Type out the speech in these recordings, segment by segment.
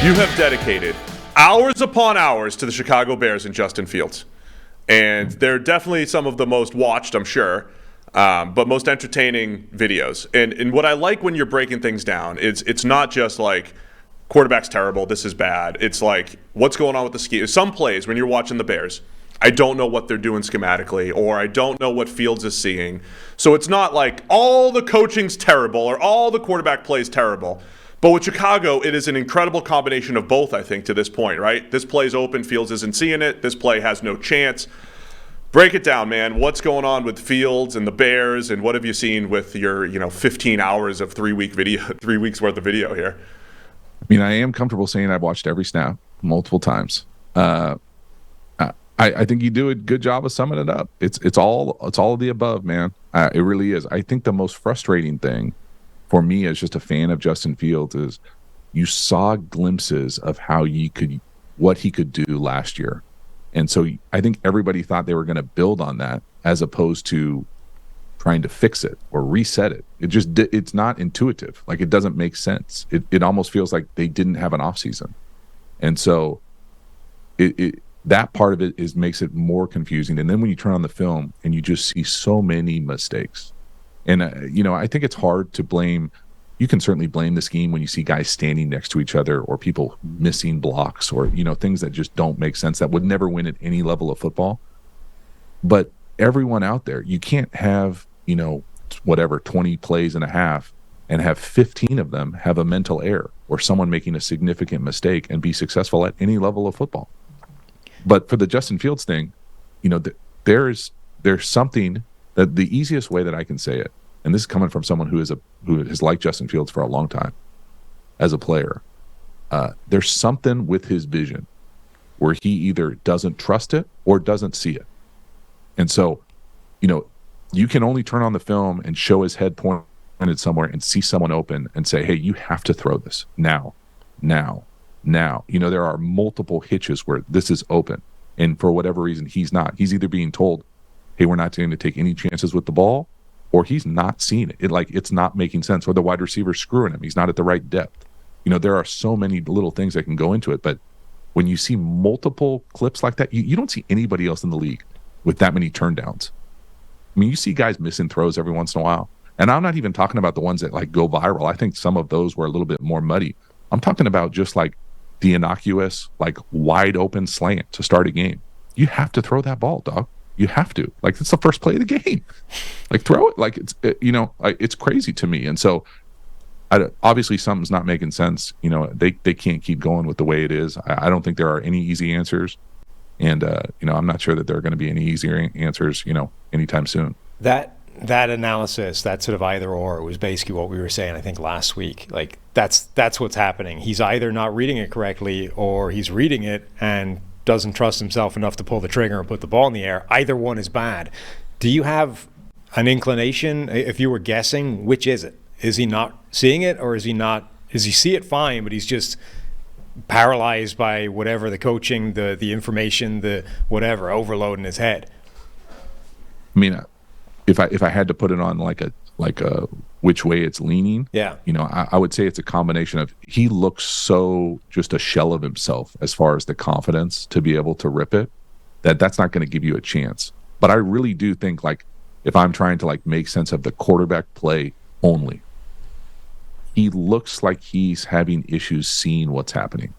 You have dedicated hours upon hours to the Chicago Bears and Justin Fields. And they're definitely some of the most watched, I'm sure, but most entertaining videos. And what I like when you're breaking things down, it's not just like, quarterback's terrible, this is bad. It's like, what's going on with the scheme? Some plays, when you're watching the Bears, I don't know what they're doing schematically, or I don't know what Fields is seeing. So it's not like all the coaching's terrible or all the quarterback play's terrible. But with Chicago, it is an incredible combination of both, I think, to this point, right? This play's open, Fields isn't seeing it. This play has no chance. Break it down, man. What's going on with Fields and the Bears, and what have you seen with your, 15 hours of 3 weeks worth of video here? I mean, I am comfortable saying I've watched every snap multiple times. I think you do a good job of summing it up. It's all of the above, man. It really is. I think the most frustrating thing for me as just a fan of Justin Fields is you saw glimpses of what he could do last year. And so I think everybody thought they were going to build on that as opposed to trying to fix it or reset it. It's not intuitive. Like, it doesn't make sense. It almost feels like they didn't have an off season. And so that part of it makes it more confusing. And then when you turn on the film and you just see so many mistakes. And, I think it's hard to blame. You can certainly blame the scheme when you see guys standing next to each other or people missing blocks or, things that just don't make sense that would never win at any level of football. But everyone out there, you can't have, 20 plays and a half and have 15 of them have a mental error or someone making a significant mistake and be successful at any level of football. But for the Justin Fields thing, there's something that the easiest way that I can say it, and this is coming from someone who has liked Justin Fields for a long time as a player, there's something with his vision where he either doesn't trust it or doesn't see it. And so, you can only turn on the film and show his head pointed somewhere and see someone open and say, hey, you have to throw this now. There are multiple hitches where this is open. And for whatever reason, he's not. He's either being told, hey, we're not going to take any chances with the ball, or he's not seeing it. It's not making sense. Or the wide receiver's screwing him. He's not at the right depth. There are so many little things that can go into it. But when you see multiple clips like that, you don't see anybody else in the league with that many turndowns. I mean, you see guys missing throws every once in a while. And I'm not even talking about the ones that go viral. I think some of those were a little bit more muddy. I'm talking about just the innocuous, wide open slant to start a game. You have to throw that ball, dog. You have to. It's the first play of the game. Throw it. It's crazy to me. And so obviously something's not making sense. They can't keep going with the way it is. I don't think there are any easy answers. And, I'm not sure that there are going to be any easier answers, anytime soon. That analysis, that sort of either or, was basically what we were saying, I think, last week. That's what's happening. He's either not reading it correctly or he's reading it and doesn't trust himself enough to pull the trigger and put the ball in the air. Either one is bad. Do you have an inclination, if you were guessing, which is it? Is he not seeing it, or is he see it fine, but he's just paralyzed by whatever, the coaching, the information, the whatever, overload in his head? I mean, if I had to put it on like a which way it's leaning, yeah, I would say it's a combination of, he looks so just a shell of himself as far as the confidence to be able to rip it, that's not going to give you a chance. But I really do think, if I'm trying to make sense of the quarterback play only, he looks like he's having issues seeing what's happening.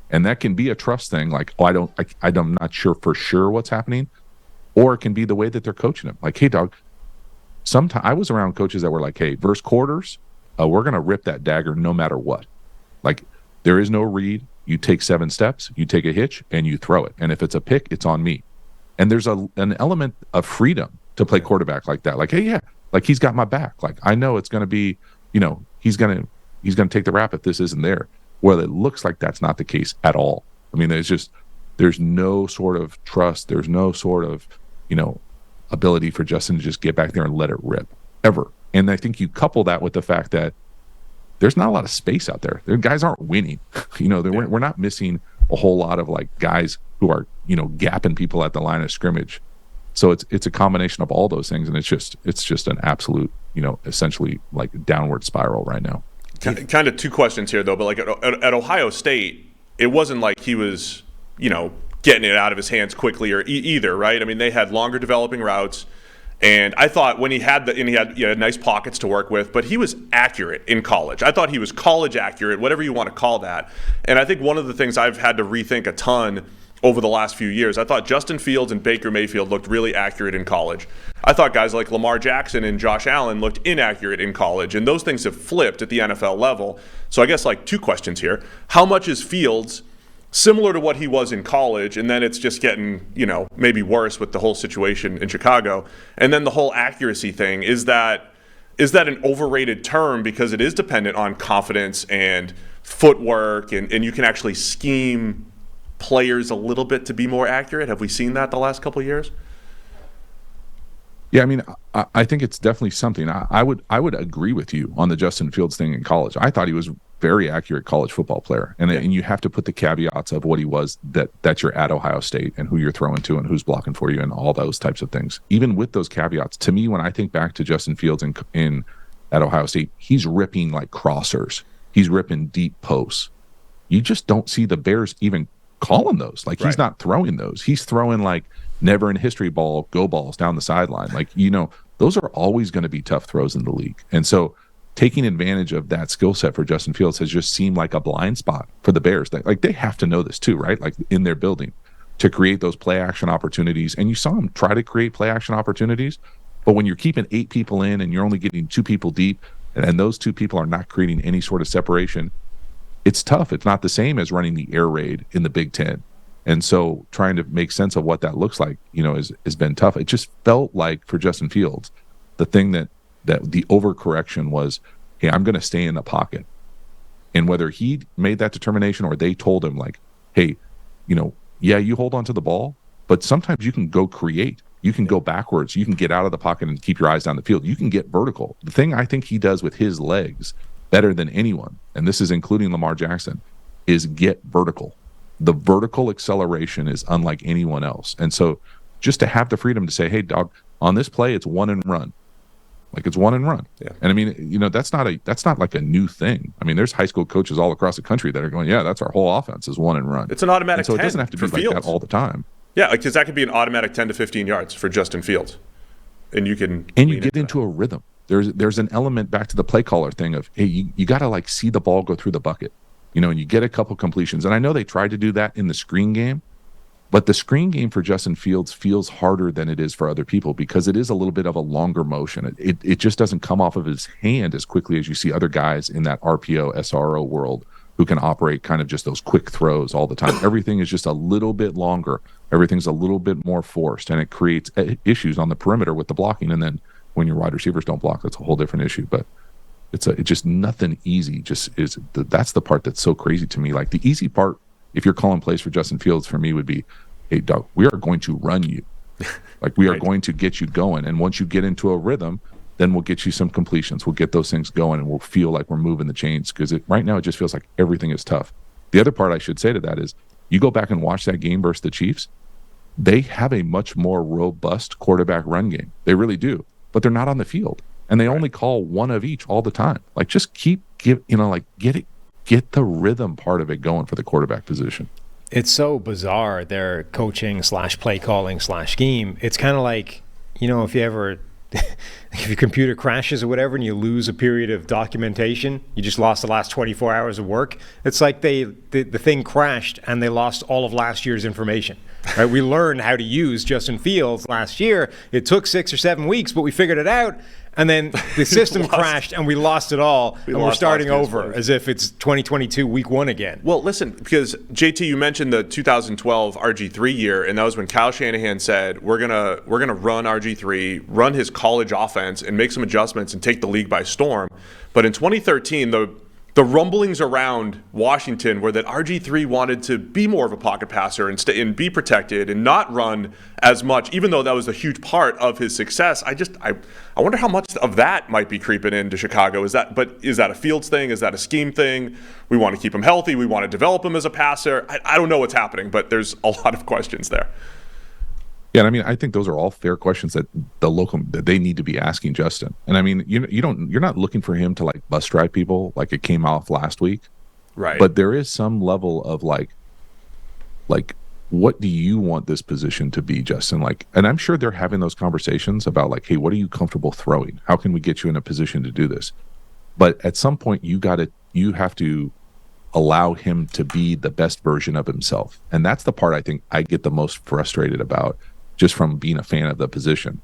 And that can be a trust thing. I'm not sure for sure what's happening. Or it can be the way that they're coaching him. Hey, dog, sometimes I was around coaches that were like, hey, verse quarters, we're going to rip that dagger no matter what. There is no read. You take 7 steps, you take a hitch, and you throw it. And if it's a pick, it's on me. And there's an element of freedom to play quarterback like that. Hey, yeah, he's got my back. I know it's going to be, he's going to take the rap if this isn't there. Well, it looks like that's not the case at all. I mean, there's no sort of trust. There's no sort of, ability for Justin to just get back there and let it rip ever. And I think you couple that with the fact that there's not a lot of space out there. The guys aren't winning. We're not missing a whole lot of guys who are, gapping people at the line of scrimmage. So it's a combination of all those things, and it's just an absolute, essentially downward spiral right now. Kind of two questions here though, but at Ohio State, it wasn't like he was, getting it out of his hands quickly or either, right? I mean, they had longer developing routes. And I thought when he had he had nice pockets to work with, but he was accurate in college. I thought he was college accurate, whatever you want to call that. And I think one of the things I've had to rethink a ton over the last few years, I thought Justin Fields and Baker Mayfield looked really accurate in college. I thought guys like Lamar Jackson and Josh Allen looked inaccurate in college, and those things have flipped at the NFL level. So I guess two questions here. How much is Fields similar to what he was in college, and then it's just getting, maybe worse with the whole situation in Chicago? And then the whole accuracy thing, is that an overrated term because it is dependent on confidence and footwork, and you can actually scheme players a little bit to be more accurate? Have we seen that the last couple of years? Yeah, I mean, I think it's definitely something. I would agree with you on the Justin Fields thing in college. I thought he was very accurate college football player, and you have to put the caveats of what he was, that you're at Ohio State and who you're throwing to and who's blocking for you and all those types of things. Even with those caveats, to me, when I think back to Justin Fields at Ohio State, he's ripping like crossers, he's ripping deep posts. You just don't see the Bears even calling those. He's not throwing those. He's throwing never in history go balls down the sideline. Those are always going to be tough throws in the league. And so taking advantage of that skill set for Justin Fields has just seemed like a blind spot for the Bears. They have to know this too, right? In their building to create those play action opportunities. And you saw him try to create play action opportunities, but when you're keeping 8 people in and you're only getting 2 people deep, and those 2 people are not creating any sort of separation, it's tough. It's not the same as running the air raid in the Big Ten. And so trying to make sense of what that looks like, has been tough. It just felt like for Justin Fields, the thing that the overcorrection was, hey, I'm going to stay in the pocket. And whether he made that determination or they told him hey, you hold on to the ball, but sometimes you can go create. You can go backwards. You can get out of the pocket and keep your eyes down the field. You can get vertical. The thing I think he does with his legs better than anyone, and this is including Lamar Jackson, is get vertical. The vertical acceleration is unlike anyone else. And so just to have the freedom to say, hey, dog, on this play, it's 1 and run. It's 1 and run. Yeah. And I mean, that's not like a new thing. I mean, there's high school coaches all across the country that are going, yeah, that's our whole offense is 1 and run. It's an automatic 10 so it doesn't have to be like that all the time. Yeah, because that could be an automatic 10 to 15 yards for Justin Fields. And you get into a rhythm. There's an element back to the play caller thing of, hey, you got to see the ball go through the bucket, and you get a couple completions. And I know they tried to do that in the screen game, but the screen game for Justin Fields feels harder than it is for other people because it is a little bit of a longer motion. It just doesn't come off of his hand as quickly as you see other guys in that RPO, SRO world who can operate kind of just those quick throws all the time. Everything is just a little bit longer. Everything's a little bit more forced, and it creates issues on the perimeter with the blocking. And then when your wide receivers don't block, that's a whole different issue. But it's just nothing easy. That's the part that's so crazy to me. The easy part, if you're calling plays for Justin Fields, for me would be, hey, Doug, we are going to run you. We are going to get you going. And once you get into a rhythm, then we'll get you some completions. We'll get those things going, and we'll feel like we're moving the chains because right now it just feels like everything is tough. The other part I should say to that is you go back and watch that game versus the Chiefs, they have a much more robust quarterback run game. They really do. But they're not on the field, and they only call 1 of each all the time. Just get the rhythm part of it going for the quarterback position. It's so bizarre, their coaching / play calling / scheme. It's kind of like, if you ever if your computer crashes or whatever and you lose a period of documentation, you just lost the last 24 hours of work. It's like the thing crashed and they lost all of last year's information. Right? We learned how to use Justin Fields last year. It took 6 or 7 weeks, but we figured it out. And then the system crashed and we lost it all. And we're starting over as if it's 2022 week 1 again. Well, listen, because JT, you mentioned the 2012 RG3 year, and that was when Kyle Shanahan said, we're gonna run RG3, run his college offense and make some adjustments and take the league by storm. But in 2013, the rumblings around Washington were that RG3 wanted to be more of a pocket passer and be protected and not run as much, even though that was a huge part of his success. I wonder how much of that might be creeping into Chicago. Is that a Fields thing? Is that a scheme thing? We want to keep him healthy. We want to develop him as a passer. I don't know what's happening, but there's a lot of questions there. Yeah, and I mean, I think those are all fair questions that that they need to be asking Justin. And I mean, you're not looking for him to bus drive people like it came off last week. Right. But there is some level of like what do you want this position to be, Justin? Like, and I'm sure they're having those conversations about like, hey, what are you comfortable throwing? How can we get you in a position to do this? But at some point you have to allow him to be the best version of himself. And that's the part I think I get the most frustrated about, just from being a fan of the position,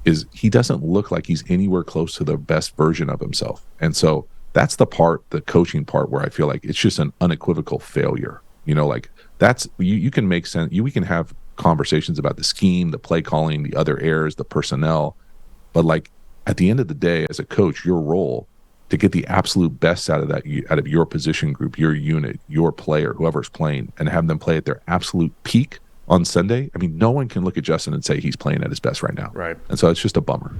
is he doesn't look like he's anywhere close to the best version of himself. And so that's the part, the coaching part, where I feel like it's just an unequivocal failure. You know, like that's, you can make sense. We can have conversations about the scheme, the play calling, the other errors, the personnel. But like at the end of the day, as a coach, your role to get the absolute best out of your position group, your unit, your player, whoever's playing, and have them play at their absolute peak on Sunday. I mean, no one can look at Justin and say he's playing at his best right now. Right. And so it's just a bummer.